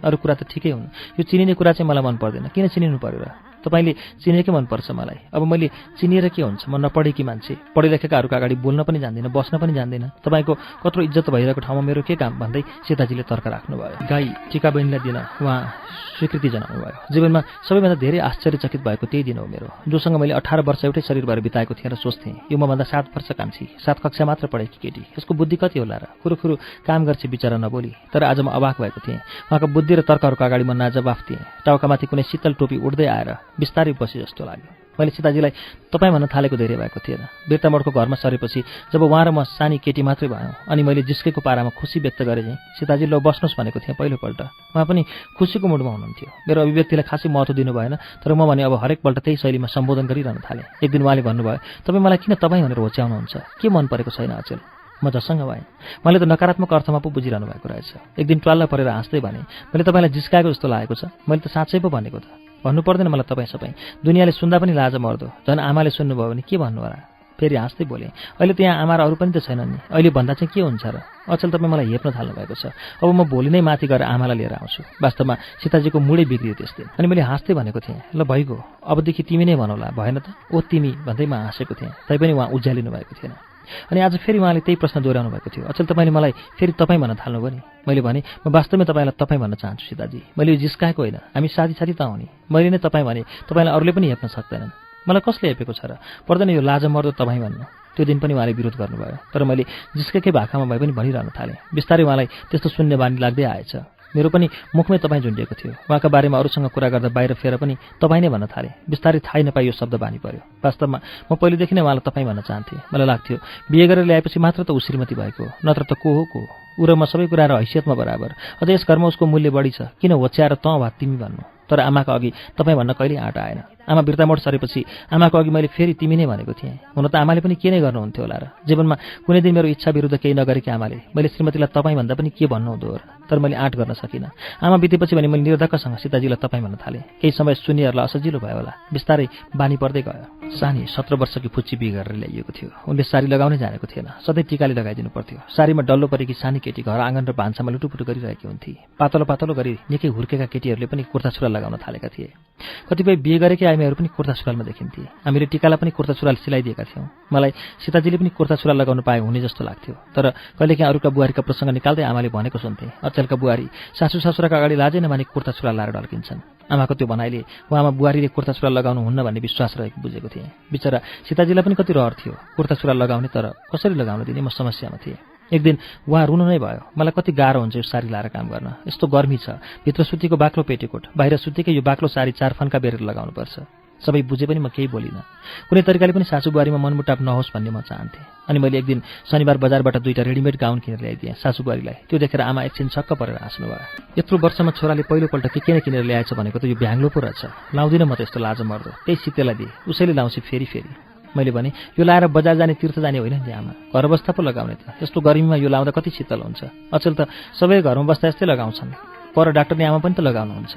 अरू कुरा त ठिकै हुन्, यो चिनिने कुरा चाहिँ मलाई मन पर्दैन। किन चिनिनु पर्यो र? तपाईँले चिनेकै मनपर्छ मलाई। अब मैले चिनिएर के हुन्छ? म नपढेकी मान्छे, पढिलेखेकाहरूको अगाडि बोल्न पनि जान्दिनँ, बस्न पनि जान्दिनँ। तपाईँको कत्रो इज्जत भइरहेको ठाउँमा मेरो के काम भन्दै सीताजीले तर्क राख्नुभयो। गाई टिका बहिनीलाई दिन उहाँ स्वीकृति जनाउनु भयो। जीवनमा सबैभन्दा धेरै आश्चर्यचकित भएको त्यही दिन हो मेरो, जोसँग मैले 18 वर्ष एउटै शरीर भएर बिताएको थिएँ र सोच्थेँ, यो मभन्दा 7 वर्ष कान्छी, 7 कक्षा मात्र पढेकी केटी, यसको बुद्धि कति होला र? कुरुकुरु काम गर्छ बिचरा नबोली। तर आज म अवाक भएको थिएँ। उहाँको बुद्धि र तर्कहरूको अगाडि म नाजवाफ थिएँ। टाउकामाथि कुनै शीतल टोपी उड्दै आएर बिस्तारै बसे जस्तो लाग्यो। मैले सीताजीलाई तपाईँ भन्न थालेको धेरै भएको थिएन। बिर्तामोडको घरमा सरेपछि जब उहाँ र म सानी केटी मात्रै भयौँ अनि मैले जिस्केको पारामा खुसी व्यक्त गरेँ चाहिँ सीताजी ल बस्नुहोस् भनेको थिएँ पहिलोपल्ट। उहाँ पनि खुसीको मुडमा हुनुहुन्थ्यो। मेरो अभिव्यक्तिलाई खासै महत्त्व दिनु भएन, तर म भने अब हरेकपल्ट त्यही शैलीमा सम्बोधन गरिरहन थालेँ। एक दिन उहाँले भन्नुभयो, तपाईँ मलाई किन तपाईँ भनेर होच्याउनुहुन्छ? के मन परेको छैन अचेल? म झसङ्ग भएँ। मैले त नकारात्मक अर्थमा पो बुझिरहनु भएको रहेछ। एक दिन ट्वाल्ल परेर हाँस्दै भने, मैले तपाईँलाई जिस्काएको जस्तो लागेको छ। मैले त साँच्चै पो भनेको त। भन्नु पर्दैन मलाई तपाईँ सबै। दुनियाँले सुन्दा पनि लाज मर्दो। झन् आमाले सुन्नुभयो भने के भन्नु होला? फेरि हाँस्दै बोले, अहिले त्यहाँ आमा र अरू पनि त छैनन् नि, अहिले भन्दा चाहिँ के हुन्छ र? अचेल तपाईँ मलाई हेप्न थाल्नु भएको छ। अब म भोलि नै माथि गएर आमालाई लिएर आउँछु। वास्तवमा सीताजीको मुडै बिग्रियो त्यस दिन। अनि मैले हाँस्दै भनेको थिएँ, ल भइगयो, अबदेखि तिमी नै भनौला, भएन त? ओ तिमी भन्दै म हाँसेको थिएँ, तैपनि उहाँ उज्यालिनु भएको थिएन। अनि आज फेरि उहाँले त्यही प्रश्न दोहोऱ्याउनु भएको थियो। अचेल तपाईँले मलाई फेरि तपाईँ भन्न थाल्नुभयो नि। मैले भने, म वास्तवमै तपाईँलाई तपाईँ भन्न चाहन्छु सीताजी। मैले यो जिस्काएको होइन, हामी साथी त हौँ नि। मैले नै तपाईँ भने तपाईँलाई अरूले पनि हेप्न सक्दैनन्। मलाई कसले हेपेको छ र? पर्दैन यो लाज मर्दो तपाईँ भन्नु। त्यो दिन पनि उहाँले विरोध गर्नुभयो, तर मैले जिस्केकै भाकामा भए पनि भनिरहन थालेँ। बिस्तारै उहाँलाई त्यस्तो शून्य बानी लाग्दै आएछ। मेरो पनि मुखमै तपाईँ झुन्डिएको थियो। उहाँका बारेमा अरूसँग कुरा गर्दा बाहिर फेर पनि तपाईँ नै भन्न थालेँ। बिस्तारै थाहै नपाई यो शब्द बानी पर्यो। वास्तवमा म पहिलेदेखि नै उहाँलाई तपाईँ भन्न चाहन्थेँ। मलाई लाग्थ्यो बिहे गरेर ल्याएपछि मात्र त ऊ श्रीमती भएको, नत्र त को हो को? ऊ र म सबै कुरा र हैसियतमा बराबर। अझ यस घरमा उसको मूल्य बढी छ। किन होच्याएर तँ वा तिमी भन्नु? तर आमाका अघि तपाईँ भन्न कहिल्यै आँट आएन। आमा बिर्तामोड सरेपछि आमाको अघि मैले फेरि तिमी नै भनेको थिएँ। हुन त आमाले पनि के नै गर्नुहुन्थ्यो होला र? जीवनमा कुनै दिन मेरो इच्छा विरुद्ध केही नगरेकी आमाले मैले श्रीमतीलाई तपाईँ भन्दा पनि के भन्नुहुँदो र? तर मैले आँट गर्न सकिनँ। आमा बितेपछि भने मैले निर्धक्कसँग सीताजीलाई तपाईँ भन्न थालेँ। केही समय सुन्नेहरूलाई असजिलो भयो होला। बिस्तारै बानी पर्दै गयो। सानी 17 वर्षकी पुच्ची बिहे गरेर ल्याइएको थियो। उनले सारी लगाउनै जानेको थिएन। सधैँ टिकाले लगाइदिनु पर्थ्यो। सारीमा डल्लो परेकी सानी केटी घर आँगन र भान्सामा लुटुपुटु गरिरहेकी हुन्थे। पातलो पातलो गरी निकै हुर्केका केटीहरूले पनि कुर्ता सुरुवाल लगाउन थालेका थिए। कतिपय बिहे गरेकै आइमाईहरू पनि कुर्ता सुरुवालमा देखिन्थे। हामीले टिकालाई पनि कुर्ता सुरुवाल सिलाइदिएका थियौँ। मलाई सीताजीले पनि कुर्ता सुरुवाल लगाउन पाए हुने जस्तो लाग्थ्यो। तर कहिलेकाहीँ अरूका बुहारीका प्रसङ्ग निकाल्दै आमाले भनेको सुन्थे, अचेलका बुहारी सासू ससुराका अगाडि लाजै नमानी कुर्ता सुरुवाल लाएर ढल्किन्छन्। आमाको त्यो भनाइले उहाँमा बुहारीले कुर्ता सुरुवाल लगाउनु हुन्न भन्ने विश्वास रहेको बुझेको थिएँ। बिचरा सीताजीलाई पनि कति रहर थियो कुर्ता सुरुवाल लगाउने, तर कसरी लगाउन दिने म समस्यामा थिएँ। एक दिन उहाँ रुनु नै भयो। मलाई कति गाह्रो हुन्छ यो सारी लाएर काम गर्न। यस्तो गर्मी छ, भित्र सुतीको बाक्लो पेटीकोट, बाहिर सुतीकै यो बाक्लो सारी 4 फन्का बेरेर लगाउनुपर्छ। सबै बुझे पनि म केही बोलिनँ। कुनै तरिकाले पनि सासू बुहारीमा मनमुटाव नहोस् भन्ने म चाहन्थेँ। अनि मैले एक दिन शनिबार बजारबाट 2टा रेडिमेड गाउन किनेर ल्याइदिएँ सासू बुहारीलाई। त्यो देखेर आमा एकछिन छक्क परेर हाँस्नुभयो। यत्रो वर्षमा छोराले पहिलोपल्ट के किनेर ल्याएछ भनेको त यो भ्याङ्लो पो रहेछ। लाउँदिनँ म त यस्तो लाजो मर्दो। त्यही सितेलाई दिए, उसैले लाउँछ फेरि। मैले भने, यो लाएर बजार जाने तीर्थ जाने होइन नि आमा, घर बस्दा पो लगाउने त। यस्तो गर्मीमा यो लाउँदा कति शीतल हुन्छ। अचेल त सबै घरमा बस्दा यस्तै लगाउँछन्। पर डाक्टरले आमा पनि त लगाउनुहुन्छ।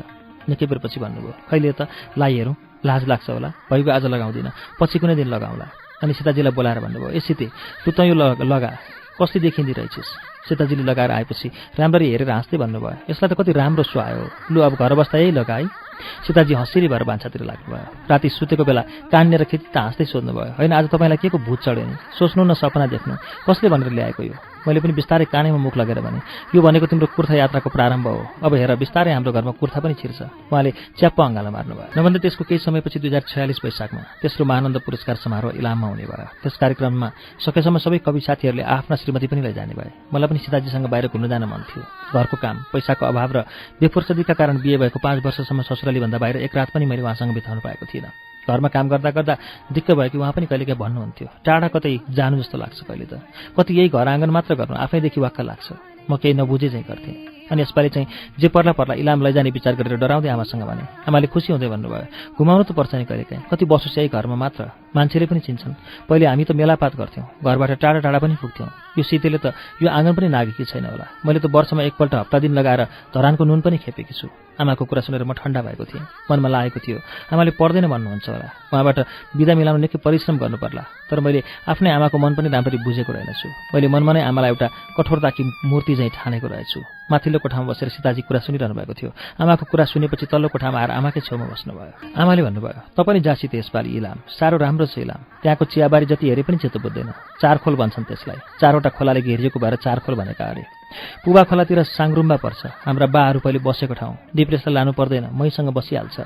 निकै बेरपछि भन्नुभयो, खैले त लाई हेरौँ, लाज लाग्छ होला, भइगयो आज लगाउँदिनँ, पछि कुनै दिन लगाउँला। अनि सीताजीलाई बोलाएर भन्नुभयो, ए सीते तँ त यो लगा, कस्तो देखिँदी रहेछस्। सीताजीले लगाएर आएपछि राम्ररी हेरेर हाँस्दै भन्नुभयो, यसलाई त कति राम्रो सुहायो, लु अब घर बस्दा यही लगा है। सीताजी हँसिरी भएर भान्सातिर लाग्नुभयो। राति सुतेको बेला कान्नेर खेती त हाँस्दै सोध्नुभयो, होइन आज तपाईँलाई के को भूत चढ्यो नि? सोच्नु न, सपना देख्नु, कसले भनेर ल्याएको यो? मैले पनि बिस्तारै कानैमा मुख लगेर भने, यो भनेको तिम्रो कुर्था यात्राको प्रारम्भ हो। अब हेर बिस्तारै हाम्रो घरमा कुर्था पनि छिर्छ। उहाँले च्याप्प अँगालो मार्नुभयो। नभन्दा त्यसको केही समयपछि 2046 वैशाखमा तेस्रो महानन्द पुरस्कार समारोह इलाममा हुने भयो। त्यस कार्यक्रममा सकेसम्म सबै कवि साथीहरूले आफ्ना श्रीमती पनि लैजाने भए। मलाई पनि सीताजीसँग बाहिर घुम्न जान मन थियो। घरको काम, पैसाको अभाव र बेफुर्सदीका कारण बिहे भएको 5 वर्षसम्म ससुराली भन्दा बाहिर एक रात पनि मैले उहाँसँग बिताउनु पाएको थिइनँ। घरमा काम गर्दा गर्दा दिक्क भयो कि उहाँ पनि कहिलेकाहीँ भन्नुहुन्थ्यो, टाढा कतै जानु जस्तो लाग्छ कहिले त, कति यही घर आँगन मात्र गर्नु आफैदेखि वाक्क लाग्छ। म केही नबुझे चाहिँ गर्थेँ। अनि यसपालि चाहिँ जे पर्ला इलाम लैजाने विचार गरेर डराउँदै आमासँग भने। आमाले खुसी हुँदै भन्नुभयो, घुमाउनु त पर्छ नि कहिलेकाहीँ, कति बसोस् यही घरमा मात्र, मान्छेले पनि चिन्छन्। पहिले हामी त मेलापात गर्थ्यौँ, घरबाट टाढा टाढा पनि पुग्थ्यौँ। यो शीतले त यो आँगन पनि नागेकी छैन होला। मैले त वर्षमा एकपल्ट हप्ता दिन लगाएर धरानको नुन पनि खेपेकी छु। आमाको कुरा सुनेर म ठन्डा भएको थिएँ। मनमा लागेको थियो, आमाले पर्दैन भन्नुहुन्छ होला, उहाँबाट बिदा मिलाउन निकै परिश्रम गर्नु पर्ला। तर मैले आफ्नै आमाको मन पनि राम्ररी बुझेको रहेनछु। मैले मनमा नै आमालाई एउटा कठोरताकी मूर्ति चाहिँ ठानेको रहेछु। माथिल्लो कोठामा बसेर सीताजी कुरा सुनिरहनु भएको थियो। आमाको कुरा सुनेपछि तल्लो कोठामा आएर आमाकै छेउमा बस्नुभयो। आमाले भन्नुभयो, त पनि जासी त यसपालि इलाम, साह्रो राम्रो छ इलाम। त्यहाँको चियाबारी जति हेरे पनि चित्त बुझ्दैन। 4 खोल भन्छन् त्यसलाई। 4वटा खोलाले घेरिएको भएर 4 खोल भनेका अरे। पुबा खोलातिर साङरुम्बा पर्छ। हाम्रा बाहरू पहिले बसेको ठाउँ। डिप्रेसलाई लानु पर्दैन, मैसँग बसिहाल्छ।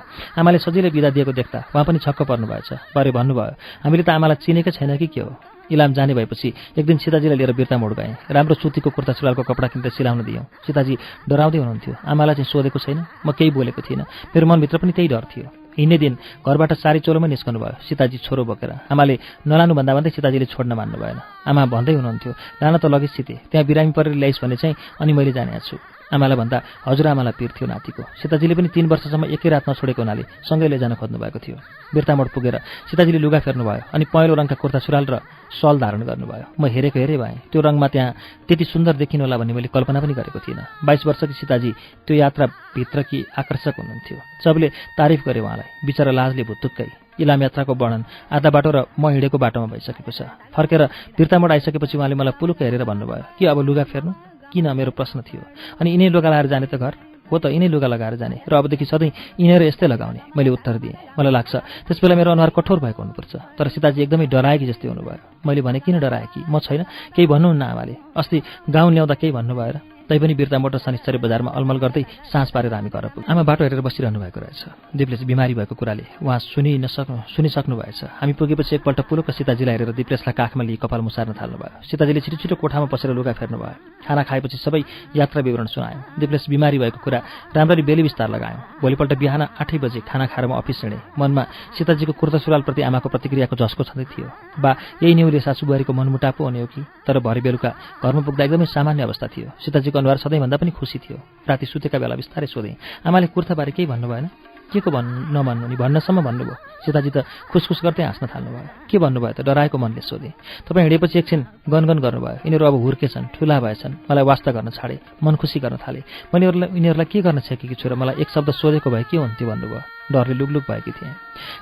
आमाले सजिलै बिदा दिएको देख्दा उहाँ पनि छक्क पर्नुभएछ। भरे भन्नुभयो, हामीले त आमालाई चिनेकै छैन कि के हो। इलाम जाने भएपछि एक दिन सीताजीलाई लिएर बिर्तामोड गएँ। राम्रो सुतीको कुर्ता सुरुवालको कपडा किनेर सिलाउन दियौँ। सीताजी डराउँदै हुनुहुन्थ्यो। आमालाई चाहिँ सोधेको छैन, म केही बोलेको थिइनँ। मेरो मनभित्र पनि त्यही डर थियो। हिँड्ने दिन घरबाट सारी चोलोमै निस्कनु भयो सीताजी छोरो बोकेर। आमाले नलानु भन्दा भन्दै सीताजीले छोड्न मान्नु भएन। आमा भन्दै हुनुहुन्थ्यो, लान त लगेच सीते, त्यहाँ बिरामी परेर ल्याइस् भने चाहिँ अनि मैले जाने छु। आमालाई भन्दा हजुरआमालाई पिर थियो नातिको। सीताजीले पनि 3 वर्षसम्म एकै रात नछोडेको हुनाले सँगै लैजान खोज्नु भएको थियो। बिर्तामोड पुगेर सीताजीले लुगा फेर्नुभयो अनि पहेँलो रङका कुर्ता सुरुवाल र सल धारण गर्नुभयो। म हेरेको हेरे भएँ। त्यो रङमा त्यहाँ त्यति सुन्दर देखिनुहोला भन्ने मैले कल्पना पनि गरेको थिइनँ। 22 वर्षकी सीताजी त्यो यात्राभित्रकी आकर्षक हुनुहुन्थ्यो। सबले तारिफ गरे उहाँलाई। बिचरा लाजले भुत्तुक्कै इलाम यात्राको वर्णन आधा बाटो र म हिँडेको बाटोमा भइसकेको छ। फर्केर बिर्तामोड आइसकेपछि उहाँले मलाई पुलुक्क हेरेर भन्नुभयो, के अब लुगा फेर्नु? किन, मेरो प्रश्न थियो। अनि यिनै लुगा लगाएर जाने त घर? हो त, यिनै लुगा लगाएर जाने र अबदेखि सधैँ यिनीहरू यस्तै लगाउने, मैले उत्तर दिएँ। मलाई लाग्छ त्यसबेला मेरो अनुहार कठोर भएको हुनुपर्छ, तर सीताजी एकदमै डराएकी जस्तै हुनुभयो। मैले भने, किन डराएकी? म छैन, केही भन्नुहुन्न आमाले। अस्ति गाउँ ल्याउँदा केही भन्नुभयो र? तैपनि बिर्तामोड र शनिश्चरी बजारमा अलमल गर्दै साँझ पारेर हामी घर पुग्यौँ। आमा बाटो हेरेर बसिरहनु भएको रहेछ। दिप्लेश बिमारी भएको कुराले उहाँ सुनिसक्नु भएछ। हामी पुगेपछि एकपल्ट पुलुक्क सीताजीलाई हेरेर दिप्लेशलाई काखमा लिई कपाल मुसार्न थाल्नुभयो। सीताजीले छिटो छिटो कोठामा पसेर लुगा फेर्नुभयो। खाना खाएपछि सबै यात्रा विवरण सुनायौँ। दिप्लेश बिमारी भएको कुरा राम्ररी बेली विस्तार लगायौँ। भोलिपल्ट बिहान 8 बजे खाना खाएर म अफिस हिँडेँ। मनमा सीताजीको कुर्ता सुरुवालप्रति आमाको प्रतिक्रियाको झस्को छँदै थियो। बा यही नेउले सासु बुहारीको मनमुटाप पो हुने हो कि? तर भरे बेलुका घरमा पुग्दा एकदमै सामान्य अवस्था थियो। सीताजीको अनुहार सधैँभन्दा पनि खुसी थियो। राति सुतेका बेला बिस्तारै सोधेँ, आमाले कुर्ताबारे केही भन्नु भएन? के को नभन्नु नि, भन्नसम्म भन्नुभयो। सीताजी त खुसखुस गर्दै हाँस्न थाल्नुभयो। के भन्नुभयो त? डराएको मनले सोधेँ। तपाईँ हिँडेपछि एकछिन गनगन गर्नुभयो। यिनीहरू अब हुर्केछन्, ठुला भएछन्, मलाई वास्ता गर्न छाडे, मन खुसी गर्न थाले। मैले यिनीहरूलाई के गर्न सकेकी छु र मलाई एक शब्द सोधेको भए के हुन्थ्यो भन्नुभयो। डरले लुकलुक भएकी थिएँ।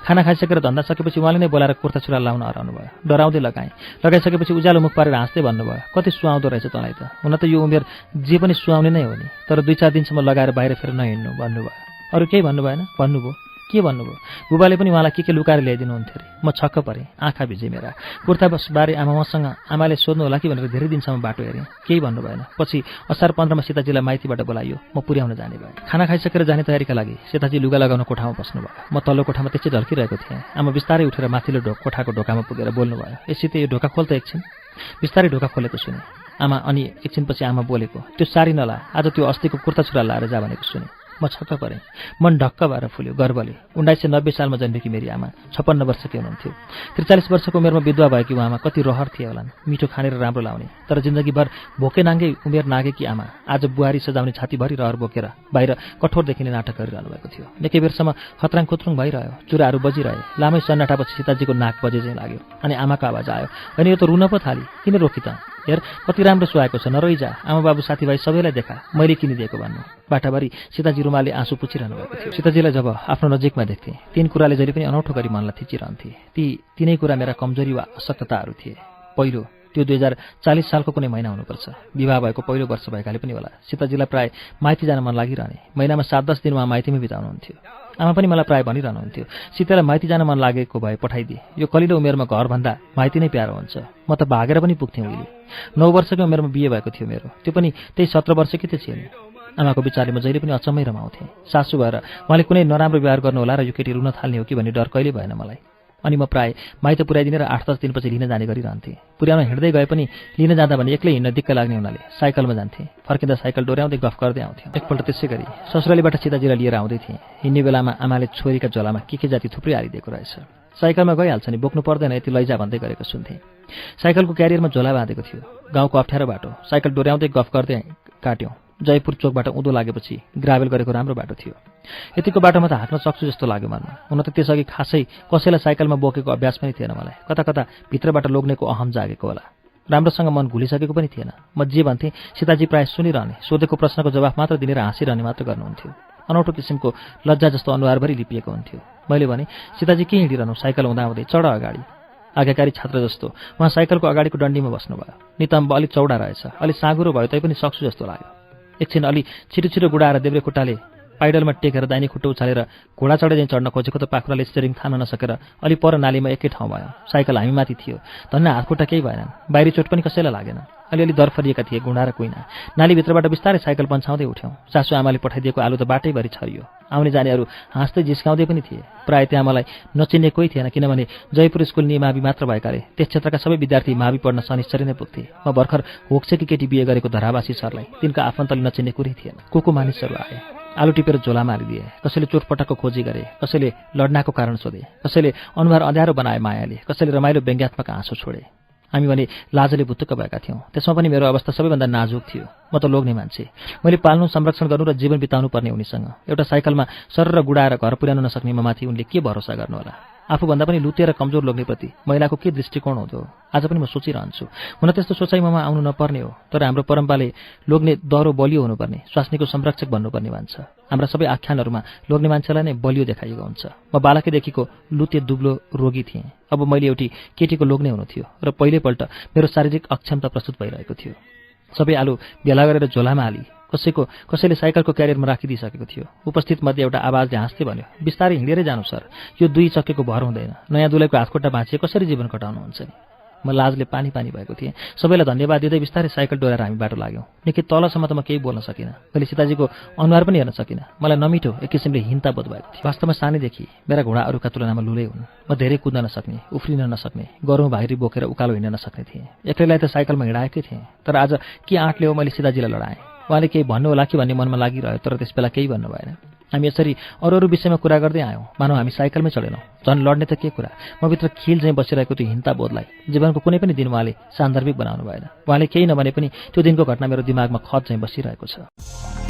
खाना खाइसकेर धन्दा सकेपछि उहाँले नै बोलाएर कुर्ता सुरुवाल लाउन हराउनु भयो। डराउँदै लगाएपछि उज्यालो मुख पारेर हाँस्दै भन्नुभयो, कति सुहाउँदो रहेछ तँलाई त। हुन त यो उमेर जे पनि सुहाउने नै हो नि, तर 2-4 दिनसम्म लगाएर बाहिर फेर नहिँड्नु भन्नुभयो। अरू केही भन्नु भएन? भन्नुभयो। के भन्नुभयो? बुबाले पनि उहाँलाई के लुकाएर ल्याइदिनुहुन्थ्यो अरे। म छक्क परेँ, आँखा भिजे मेरा। कुर्ता बारे आमाले सोध्नु होला कि भनेर धेरै दिनसम्म बाटो हेरेँ, केही भन्नु भएन। पछि असार 15मा सीताजीलाई माइतीबाट बोलाइयो, म पुर्याउन जाने भएँ। खाना खाइसकेर जाने तयारीका लागि सीताजी लुगा लगाउन कोठामा बस्नुभयो। म तल्लो कोठामा त्यसै ढल्किरहेको थिएँ। आमा बिस्तारै उठेर माथिल्लो कोठाको ढोकामा पुगेर बोल्नुभयो, यसै यो ढोका खोल त एकछिन। बिस्तारै ढोका खोलेको सुने आमा। अनि एकछिनपछि आमा बोलेको, त्यो सारी नला, आज त्यो अस्तिको कुर्ता सुरुवाल लाएर जा भनेको सुने। म छक्क परेँ। मन ढक्क भएर फुल्यो गर्वले। 1990 सालमा जन्मेकी मेरी आमा 56 वर्षकी हुनुहुन्थ्यो। 43 वर्षको उमेरमा विधवा भएकी उहाँमा कति रहर थिए होलान्। मिठो खानेर राम्रो लाउने, तर जिन्दगीभर भोके नाङ्गै उमेर नागेकी आमा आज बुहारी सजाउने छातीभरि रहर बोकेर बाहिर कठोर देखिने नाटक गरिरहनु भएको थियो। निकै बेरसम्म खत्राङ खुत्रुङ भइरह्यो। चुराहरू बजिरहे। लामै सन्नाटापछि सीताजीको नाक बजे चाहिँ लाग्यो। अनि आमाको आवाज आयो, अनि यो त रुन पो थाली, किन रोकी त? हेर कति राम्रो सुहाएको छ, नरोइजा। आमा बाबु साथीभाइ सबैलाई देखा, मैले किनिदिएको भन्नु। बाटाभरि सीताजी रुमालले आँसु पुछिरहनु भएको थियो। सीताजीलाई जब आफ्नो नजिकमा देख्थेँ, तीन कुराले जहिले पनि अनौठो गरी मनलाई थिचिरहन्थे। तीनै कुरा मेरा कमजोरी वा अशक्तताहरू थिए। पहिलो, त्यो 2040 सालको कुनै महिना हुनुपर्छ। विवाह भएको पहिलो वर्ष भएकाले पनि होला सीताजीलाई प्राय माइती जान मन लागिरहने। महिनामा 7-10 दिन उहाँ माइतीमै बिताउनुहुन्थ्यो। आमा पनि मलाई प्राय भनिरहनुहुन्थ्यो, सीतालाई माइती जान मन लागेको भए पठाइदिए, यो कलिलो उमेरमा घरभन्दा माइती नै प्यारो हुन्छ। म त भागेर पनि पुग्थेँ उहिले। 9 वर्षकै उमेरमा बिहे भएको थियो मेरो, त्यो पनि त्यही 17 वर्षकै त थिएन। आमाको विचारले म जहिले पनि अचम्मै रमाउँथेँ। सासु भएर उहाँले कुनै नराम्रो व्यवहार गर्नु होला र यो केटी रुन थाल्ने हो कि भन्ने डर कहिले भएन मलाई। अनि म प्राय माइत पुर्याइदिने र 8-10 दिनपछि लिन जाने गरिरहन्थेँ। पुर्याउन हिँड्दै गए पनि लिन जाँदा भने एक्लै हिँड्न दिक्क लाग्ने हुनाले साइकलमा जान्थेँ। फर्किँदा साइकल डोर्याउँदै गफ गर्दै आउँथ्यौँ। एकपल्ट त्यसै गरी ससुरालीबाट सीताजीलाई लिएर आउँदै थिएँ। हिँड्ने बेलामा आमाले छोरीका झोलामा के जाति थुप्रै हालिदिएको रहेछ। साइकलमा गइहाल्छ नि, बोक्नु पर्दैन, यति लैजा भन्दै गरेको सुन्थेँ। साइकलको क्यारियरमा झोला बाँधेको थियो। गाउँको अप्ठ्यारो बाटो, साइकल डोर्याउँदै गफ गर्दै काट्यौँ। जयपुर चोकबाट उँधो लागेपछि ग्राभेल गरेको राम्रो बाटो थियो। यतिको बाटोमा त हाँक्न सक्छु जस्तो लाग्यो मनमा। हुन त त्यसअघि खासै कसैलाई साइकलमा बोकेको अभ्यास पनि थिएन मलाई। कता कता भित्रबाट लोग्नेको अहम जागेको होला। राम्रोसँग मन घुलिसकेको पनि थिएन। म जे भन्थेँ सीताजी प्रायः सुनिरहने, सोधेको प्रश्नको जवाफ मात्र दिने र हाँसिरहने मात्र गर्नुहुन्थ्यो। अनौठो किसिमको लज्जा जस्तो अनुहारभरि लिपिएको हुन्थ्यो। मैले भने, सीताजी के हिँडिरहनु, साइकल हुँदाहुँदै चढ अगाडि। आज्ञाकारी छात्र जस्तो उहाँ साइकलको अगाडिको डन्डीमा बस्नुभयो। नितम्ब अलिक चौडा रहेछ, अलिक साँगुरो भयो तैपनि सक्छु जस्तो लाग्यो। एकछिन अलि छिटो गुडाएर देब्रे खुट्टाले पाइडलमा टेकेर दाहिने खुट्टा उचालेर घोडा चढे चाहिँ चढ्न खोजेको त पाखुराले स्टियरिङ थाम्न नसकेर अलि पर नालीमा एकै ठाउँ भयो। साइकल हामी माथि थियो। धन्न हातखुट्टा केही भएनन्। बाहिरी चोट पनि कसैलाई लागेन। अलिअलि दरफरिएका थिए गुँडा र कुइना। नालीभित्रबाट बिस्तारै साइकल पन्छाउँदै उठ्यौँ। सासु आमाले पठाइदिएको आलु त बाटैभरि छरियो। आउने जानेहरू हाँस्दै जिस्काउँदै पनि थिए। प्राय त्यहाँ मलाई नचिन्ने कोही थिएन, किनभने जयपुर स्कुल निमावि मात्र भएकाले त्यस क्षेत्रका सबै विद्यार्थी मावि पढ्न शनिश्चरी नै पुग्थे। म भर्खर होक्सेकी केटी बिहे गरेको धरावासी सरलाई तिनका आफन्तले नचिन्ने कुरै थिएन। को मानिसहरू आए। आलु टिपेर झोलामा हालिदिए। कसैले चोटपटकको खोजी गरे, कसैले लड्नाको कारण सोधे, कसैले अनुहार अँध्यारो बनाए मायाले, कसैले रमाइलो व्यङ्ग्यात्मक हाँसो छोडे। हामी भने लाजले भुत्तुक भएका थियौँ। त्यसमा पनि मेरो अवस्था सबैभन्दा नाजुक थियो। म त लोग्ने मान्छे। मैले पाल्नु, संरक्षण गर्नु र जीवन बिताउनु पर्ने उनीसँग एउटा साइकलमा सरर गुडाएर घर पुर्याउन नसक्ने ममाथि उनले के भरोसा गर्नु होला। आफूभन्दा पनि लुते र कमजोर लोग्नेप्रति महिलाको के दृष्टिकोण हुँदो हो आज पनि म सोचिरहन्छु। हुन त्यस्तो सोचाइ ममा आउनु नपर्ने हो, तर हाम्रो परम्पराले लोग्ने दह्रो बलियो हुनुपर्ने, स्वास्नीको संरक्षक भन्नुपर्ने भन्छ। हाम्रा सबै आख्यानहरूमा लोग्ने मान्छेलाई नै बलियो देखाइएको हुन्छ। म बालकैदेखिको लुते दुब्लो रोगी थिएँ। अब मैले एउटी केटीको लोग्ने हुनु थियो र पहिलोपल्ट मेरो शारीरिक अक्षमता प्रस्तुत भइरहेको थियो। सबै आलु भेला गरेर झोलामा हाली कसैले साइकलको क्यारियरमा राखिदिइसकेको थियो। उपस्थित मध्ये एउटा आवाजले हाँस्दै भन्यो, बिस्तारै हिँडेरै जानु सर, यो 2 चक्केको भर हुँदैन। नयाँ दुलैको हातखुट्टा भाँचिए कसरी जीवन कटाउनुहुन्छ नि। म लाजले पानी भएको थिएँ। सबैलाई धन्यवाद दिँदै बिस्तारै साइकल डोराएर हामी बाटो लाग्यौँ। निकै तलसम्म त म केही बोल्न सकिनँ। मैले सीताजीको अनुहार पनि हेर्न सकिनँ। मलाई नमिठो एक किसिमले हिंता बोध भएको थियो। वास्तवमा सानैदेखि मेरा घोडा अरूका तुलनामा लुलै हुन्। म धेरै कुद्न नसक्ने, उफ्रिन नसक्ने, गरौँ भाइरी बोकेर उकालो हिँड्न नसक्ने थिएँ। एक्लैलाई त साइकलमा हिँडाएकै थिएँ। तर आज के आँटले हो मैले सीताजीलाई लडाएँ। उहाँले केही भन्नु होला कि भन्ने मनमा लागिरह्यो, तर त्यसबेला केही भन्नु भएन। हामी यसरी अरू विषयमा कुरा गर्दै आयौँ, मानौ हामी साइकलमै चढेनौँ। झन् लड्ने त के कुरा, मभित्र खिल चाहिँ बसिरहेको त्यो हिंता बोधलाई जीवनको कुनै पनि दिन उहाँले सान्दर्भिक बनाउनु भएन। उहाँले केही नभने पनि त्यो दिनको घटना मेरो दिमागमा खत चाहिँ बसिरहेको छ।